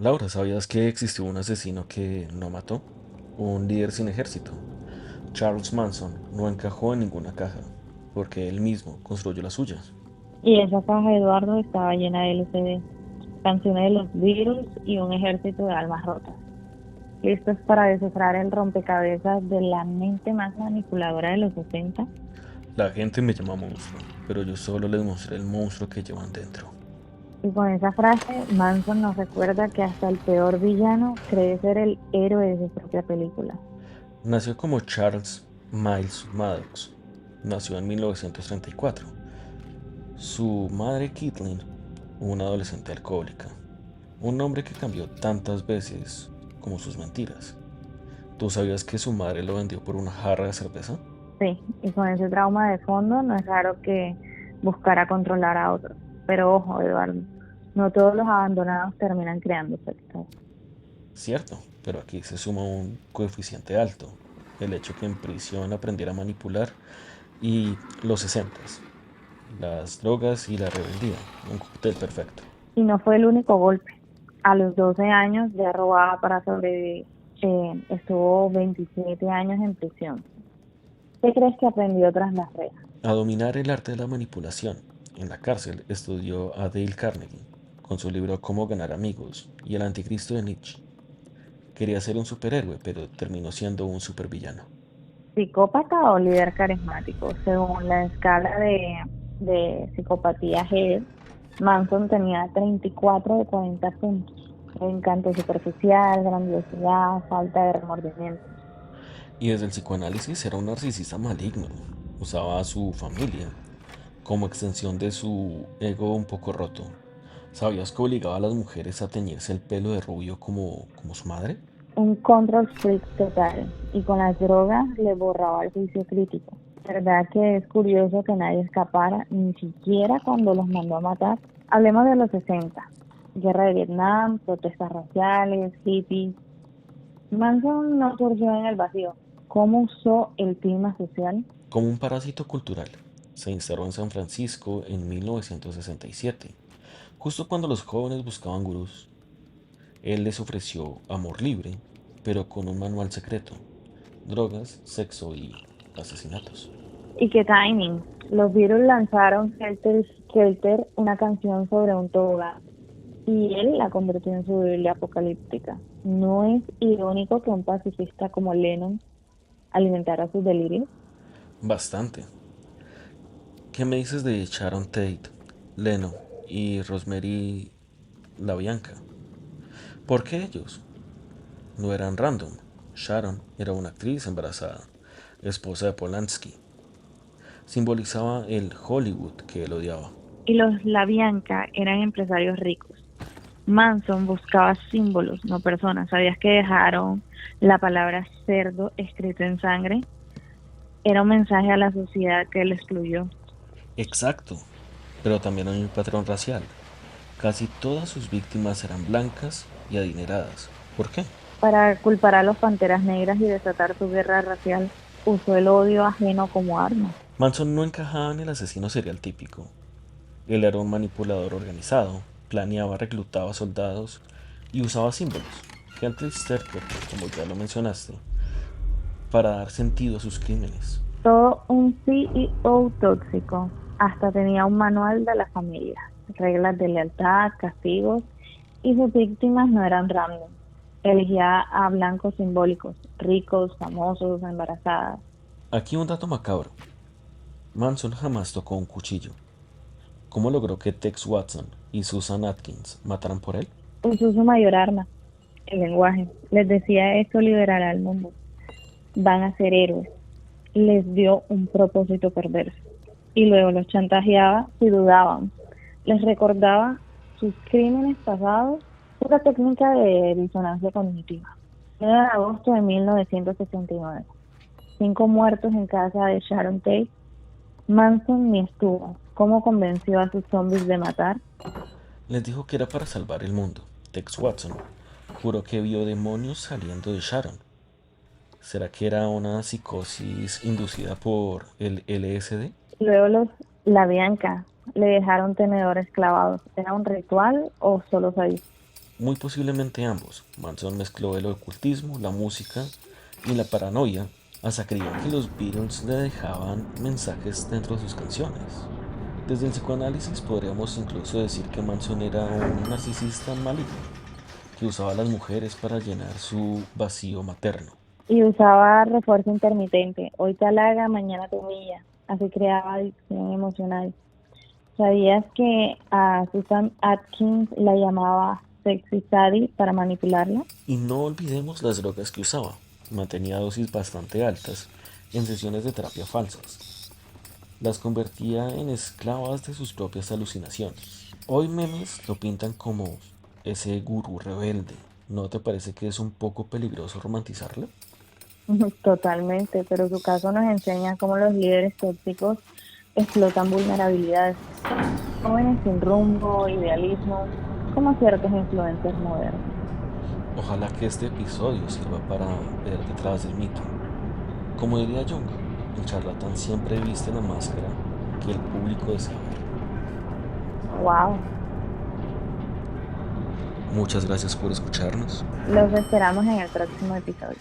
Laura, ¿sabías que existió un asesino que no mató? Un líder sin ejército. Charles Manson no encajó en ninguna caja, porque él mismo construyó las suyas. Y esa caja de Eduardo estaba llena de LCD, canciones de los Beatles y un ejército de almas rotas, listos para descifrar el rompecabezas de la mente más manipuladora de los 60. La gente me llama monstruo, pero yo solo les mostré el monstruo que llevan dentro. Y con esa frase, Manson nos recuerda que hasta el peor villano cree ser el héroe de su propia película. Nació como Charles Miles Maddox. Nació en 1934. Su madre, Kathleen, una adolescente alcohólica. Un hombre que cambió tantas veces como sus mentiras. ¿Tú sabías que su madre lo vendió por una jarra de cerveza? Sí, y con ese trauma de fondo no es raro que buscara controlar a otros. Pero ojo, Eduardo, no todos los abandonados terminan creando sectas. Cierto, pero aquí se suma un coeficiente alto. El hecho que en prisión aprendiera a manipular y los 60, las drogas y la rebeldía. Un cóctel perfecto. Y no fue el único golpe. A los 12 años ya robaba para sobrevivir. Estuvo 27 años en prisión. ¿Qué crees que aprendió tras las rejas? A dominar el arte de la manipulación. En la cárcel estudió a Dale Carnegie con su libro Cómo ganar amigos y El anticristo de Nietzsche. Quería ser un superhéroe, pero terminó siendo un supervillano. ¿Psicópata o líder carismático? Según la escala de psicopatía G, Manson tenía 34 de 40 puntos. Encanto superficial, grandiosidad, falta de remordimiento. Y desde el psicoanálisis era un narcisista maligno. Usaba a su familia como extensión de su ego un poco roto. ¿Sabías que obligaba a las mujeres a teñirse el pelo de rubio como su madre? Un control freak total. Y con las drogas le borraba el juicio crítico. ¿Verdad que es curioso que nadie escapara, ni siquiera cuando los mandó a matar? Hablemos de los 60. Guerra de Vietnam, protestas raciales, hippies. Manson no surgió en el vacío. ¿Cómo usó el clima social? Como un parásito cultural. Se instaló en San Francisco en 1967, justo cuando los jóvenes buscaban gurús. Él les ofreció amor libre, pero con un manual secreto: drogas, sexo y asesinatos. ¿Y qué timing? Los Beatles lanzaron Helter Skelter, una canción sobre un tobogán, y él la convirtió en su Biblia apocalíptica. ¿No es irónico que un pacifista como Lennon alimentara sus delirios? Bastante. ¿Qué me dices de Sharon Tate, Leno y Rosemary LaBianca? ¿Por qué ellos? No eran random. Sharon era una actriz embarazada, esposa de Polanski. Simbolizaba el Hollywood que él odiaba. Y los LaBianca eran empresarios ricos. Manson buscaba símbolos, no personas. ¿Sabías que dejaron la palabra cerdo escrito en sangre? Era un mensaje a la sociedad que él excluyó. Exacto, pero también hay un patrón racial. Casi todas sus víctimas eran blancas y adineradas. ¿Por qué? Para culpar a los panteras negras y desatar su guerra racial, usó el odio ajeno como arma. Manson no encajaba en el asesino serial típico. Él era un manipulador organizado, planeaba, reclutaba soldados y usaba símbolos, gente Sterker, como ya lo mencionaste, para dar sentido a sus crímenes. Todo un CEO tóxico. Hasta tenía un manual de la familia, reglas de lealtad, castigos, y sus víctimas no eran random. Elegía a blancos simbólicos, ricos, famosos, embarazadas. Aquí un dato macabro. Manson jamás tocó un cuchillo. ¿Cómo logró que Tex Watson y Susan Atkins mataran por él? Usó su mayor arma, el lenguaje. Les decía esto liberará al mundo. Van a ser héroes. Les dio un propósito perverso. Y luego los chantajeaba si dudaban. Les recordaba sus crímenes pasados, una técnica de disonancia cognitiva. 9 de agosto de 1969. 5 muertos en casa de Sharon Tate. Manson ni estuvo. ¿Cómo convenció a sus zombies de matar? Les dijo que era para salvar el mundo. Tex Watson juró que vio demonios saliendo de Sharon. ¿Será que era una psicosis inducida por el LSD? Luego la Bianca le dejaron tenedores clavados. ¿Era un ritual o solo sadismo? Muy posiblemente ambos. Manson mezcló el ocultismo, la música y la paranoia hasta creían que los Beatles le dejaban mensajes dentro de sus canciones. Desde el psicoanálisis podríamos incluso decir que Manson era un narcisista maligno, que usaba a las mujeres para llenar su vacío materno. Y usaba refuerzo intermitente. Hoy te halaga, mañana te humilla. Así creaba adicción emocional. ¿Sabías que a Susan Atkins la llamaba Sexy Sadie para manipularla? Y no olvidemos las drogas que usaba. Mantenía dosis bastante altas en sesiones de terapia falsas. Las convertía en esclavas de sus propias alucinaciones. Hoy memes lo pintan como ese gurú rebelde. ¿No te parece que es un poco peligroso romantizarlo? Totalmente, pero su caso nos enseña cómo los líderes tóxicos explotan vulnerabilidades. Jóvenes sin rumbo, idealismo, como ciertos influencers modernos. Ojalá que este episodio sirva para ver detrás del mito. Como diría Jung, el charlatán siempre viste la máscara que el público desea ver. Wow, Muchas gracias por escucharnos. los esperamos en el próximo episodio.